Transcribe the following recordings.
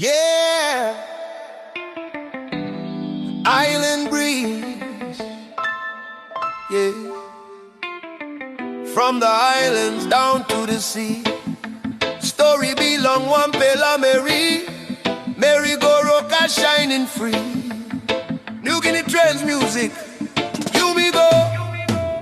Yeah, island breeze. Yeah, from the islands down to the sea. Story belong one Pela MERI GOROKA shining free. Niugini trends music, you me go.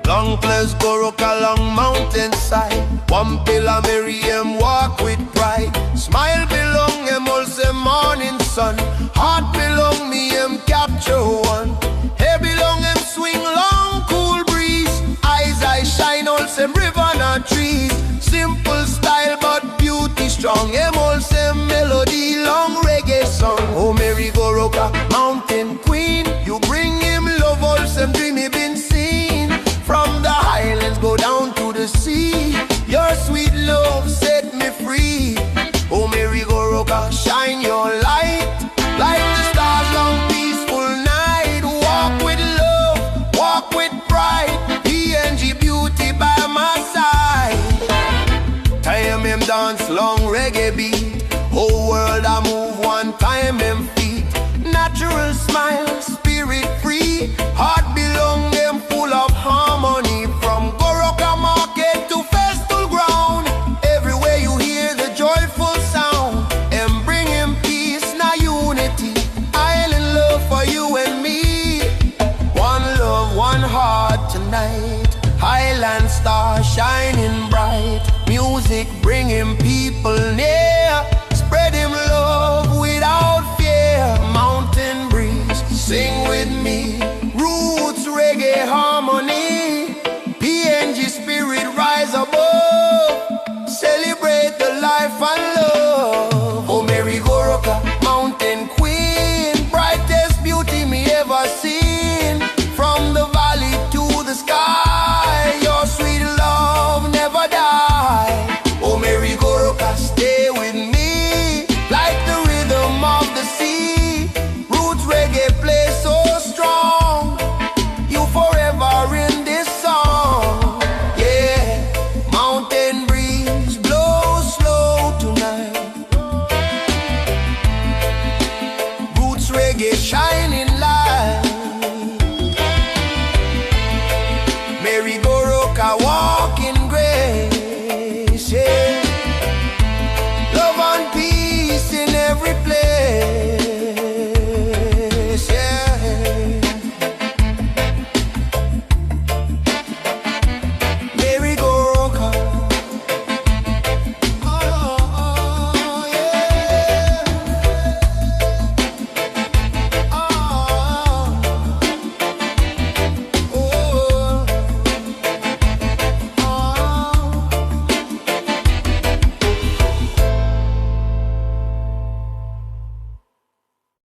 Long place Goroka long mountainside. One Pela MERI walk with pride. Smile belong also morning sun. Heart belong me capture one. Hair belong swing long cool breeze. Eyes I shine also river and trees. Simple style but beauty strong. Also melody long reggae song. Oh MERI GOROKA mountain queen. You bring him love also dreamy been seen. From the highlands go down to the sea. Your sweet love set me free. Oh MERI GOROKA, shine your light like the stars long peaceful night. Walk with love, walk with pride. PNG beauty by my side. Time him dance long reggae beat. Whole world I move one time him feet. Natural smile, spirit free. Heart belong them full of harmony.